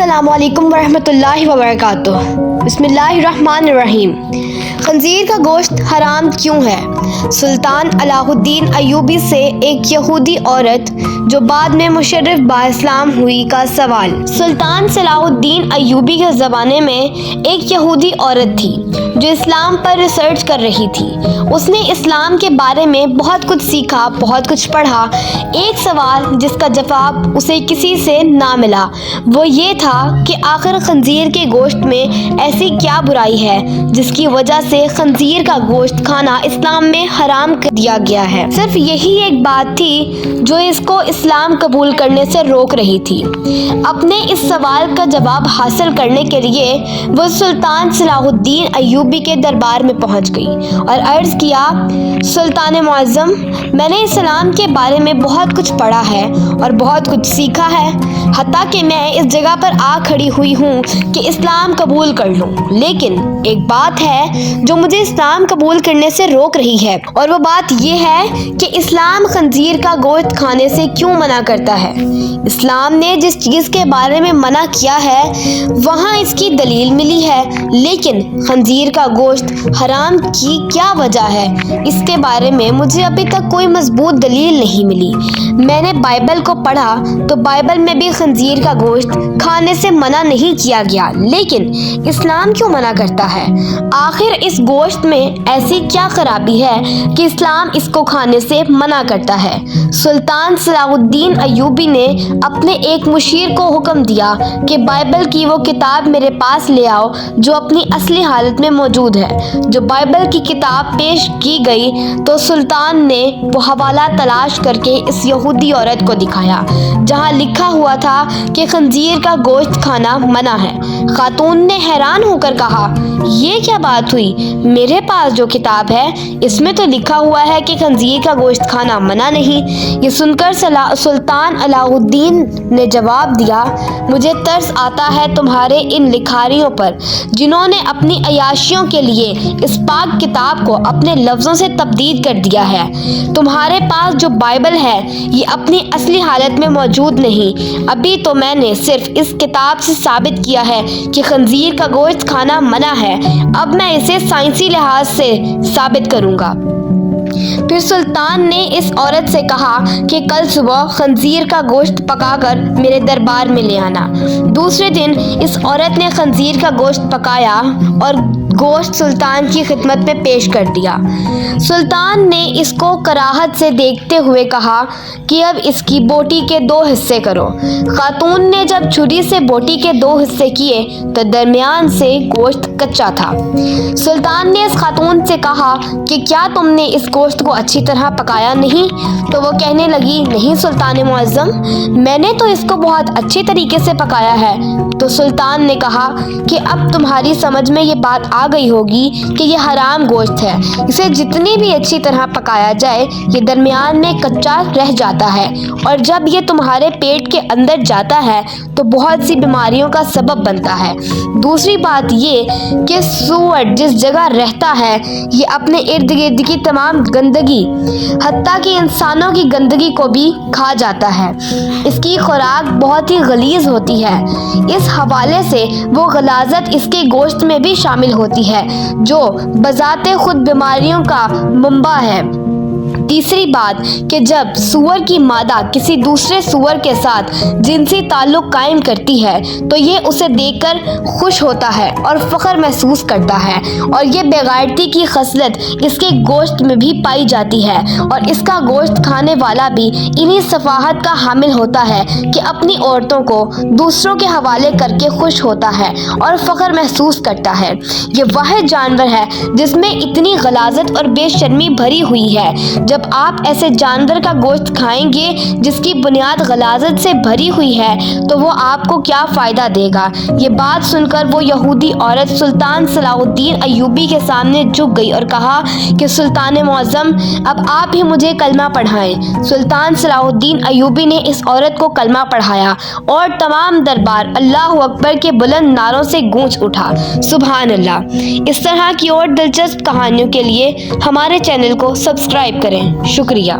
السلام علیکم ورحمۃ اللہ وبرکاتہ۔ بسم اللہ الرحمن الرحیم۔ خنزیر کا گوشت حرام کیوں ہے؟ سلطان صلاح الدین ایوبی سے ایک یہودی عورت جو بعد میں مشرف با اسلام ہوئی کا سوال۔ سلطان صلاح الدین ایوبی کے زمانے میں ایک یہودی عورت تھی جو اسلام پر ریسرچ کر رہی تھی۔ اس نے اسلام کے بارے میں بہت کچھ سیکھا، بہت کچھ پڑھا۔ ایک سوال جس کا جواب اسے کسی سے نہ ملا وہ یہ تھا کہ آخر خنزیر کے گوشت میں ایسی کیا برائی ہے جس کی وجہ سے خنزیر کا گوشت کھانا اسلام میں حرام کر دیا گیا ہے۔ صرف یہی ایک بات تھی جو اس کو اسلام قبول کرنے سے روک رہی تھی۔ اپنے اس سوال کا جواب حاصل کرنے کے لیے وہ سلطان صلاح الدین ایوبی کے دربار میں پہنچ گئی اور عرض کیا، سلطان معظم، میں نے اسلام کے بارے میں بہت کچھ پڑھا ہے اور بہت کچھ سیکھا ہے، حتیٰ کہ میں اس جگہ پر آ کھڑی ہوئی ہوں کہ اسلام قبول کر لوں، لیکن ایک بات ہے جو مجھے اسلام قبول کرنے سے روک رہی ہے، اور وہ بات یہ ہے کہ اسلام خنزیر کا گوشت کھانے سے کیوں منع کرتا ہے۔ اسلام نے جس چیز کے بارے میں منع کیا ہے وہاں اس کی دلیل ملی ہے، لیکن خنزیر کا گوشت حرام کی کیا وجہ ہے اس کے بارے میں مجھے ابھی تک کوئی مضبوط دلیل نہیں ملی۔ میں نے بائبل کو پڑھا تو بائبل میں بھی خنزیر کا گوشت کھانے سے منع نہیں کیا گیا، لیکن اسلام کیوں منع کرتا ہے؟ آخر اس گوشت میں ایسی کیا خرابی ہے کہ اسلام اس کو کھانے سے منع کرتا ہے؟ سلطان صلاح الدین ایوبی نے اپنے ایک مشیر کو حکم دیا کہ بائبل کی وہ کتاب میرے پاس لے آؤ جو اپنی اصلی حالت میں موجود ہے۔ جو بائبل کی کتاب پیش کی گئی تو سلطان نے وہ حوالہ تلاش کر کے اس یہودی عورت کو دکھایا جہاں لکھا ہوا تھا کہ خنزیر کا گوشت کھانا منع ہے۔ خاتون نے حیران ہو کر کہا، یہ کیا بات ہوئی؟ میرے پاس جو کتاب ہے اس میں تو لکھا ہوا ہے کہ خنزیر کا گوشت کھانا منع نہیں۔ یہ سن کر سلطان صلاح الدین نے جواب دیا، مجھے ترس آتا ہے تمہارے ان لکھاریوں پر جنہوں نے اپنی عیاشیوں کے لیے اس پاک کتاب کو اپنے لفظوں سے تبدیل کر دیا ہے۔ تمہارے پاس جو بائبل ہے یہ اپنی اصلی حالت میں موجود نہیں۔ ابھی تو میں نے صرف اس کتاب سے ثابت کیا ہے کہ خنزیر کا گوشت کھانا منع ہے، اب میں اسے سائنسی لحاظ سے ثابت کروں گا۔ پھر سلطان نے اس عورت سے کہا کہ کل صبح خنزیر کا گوشت پکا کر میرے دربار میں لے آنا۔ دوسرے دن اس عورت نے خنزیر کا گوشت پکایا اور گوشت سلطان کی خدمت میں پیش کر دیا۔ سلطان نے اس کو کراہت سے دیکھتے ہوئے کہا کہ اب اس کی بوٹی کے 2 حصے کرو۔ خاتون نے جب چھری سے بوٹی کے 2 حصے کیے تو درمیان سے گوشت کچا تھا۔ سلطان نے اس خاتون سے کہا کہ کیا تم نے اس گوشت کو اچھی طرح پکایا نہیں؟ تو وہ کہنے لگی، نہیں سلطان معظم، میں نے تو اس کو بہت اچھے طریقے سے پکایا ہے۔ تو سلطان نے کہا کہ اب تمہاری سمجھ میں یہ بات آ گئی ہوگی کہ یہ حرام گوشت ہے، اسے جتنی بھی اچھی طرح پکایا جائے یہ درمیان میں کچا رہ جاتا ہے، اور جب یہ تمہارے پیٹ کے اندر جاتا ہے تو بہت سی بیماریوں کا سبب بنتا ہے۔ دوسری بات یہ کہ سور جس جگہ رہتا ہے یہ اپنے ارد گرد کی تمام گندگی حتیٰ کہ انسانوں کی گندگی کو بھی کھا جاتا ہے۔ اس کی خوراک بہت ہی غلیظ ہوتی ہے، اس حوالے سے وہ غلاظت اس کے گوشت میں بھی شامل ہوتی ہے جو بذات خود بیماریوں کا منبع ہے۔ تیسری بات کہ جب سور کی مادہ کسی دوسرے سور کے ساتھ جنسی تعلق قائم کرتی ہے تو یہ اسے دیکھ کر خوش ہوتا ہے اور فخر محسوس کرتا ہے، اور یہ بے غیرتی کی خصلت اس کے گوشت میں بھی پائی جاتی ہے، اور اس کا گوشت کھانے والا بھی انہی صفاحت کا حامل ہوتا ہے کہ اپنی عورتوں کو دوسروں کے حوالے کر کے خوش ہوتا ہے اور فخر محسوس کرتا ہے۔ یہ واحد جانور ہے جس میں اتنی غلاظت اور بے شرمی بھری ہوئی ہے۔ جب آپ ایسے جانور کا گوشت کھائیں گے جس کی بنیاد غلاظت سے بھری ہوئی ہے تو وہ آپ کو کیا فائدہ دے گا؟ یہ بات سن کر وہ یہودی عورت سلطان صلاح الدین ایوبی کے سامنے جھک گئی اور کہا کہ سلطان معظم، اب آپ ہی مجھے کلمہ پڑھائیں۔ سلطان صلاح الدین ایوبی نے اس عورت کو کلمہ پڑھایا اور تمام دربار اللہ اکبر کے بلند نعروں سے گونج اٹھا۔ سبحان اللہ۔ اس طرح کی اور دلچسپ کہانیوں کے لیے ہمارے چینل کو سبسکرائب کریں۔ شکریہ۔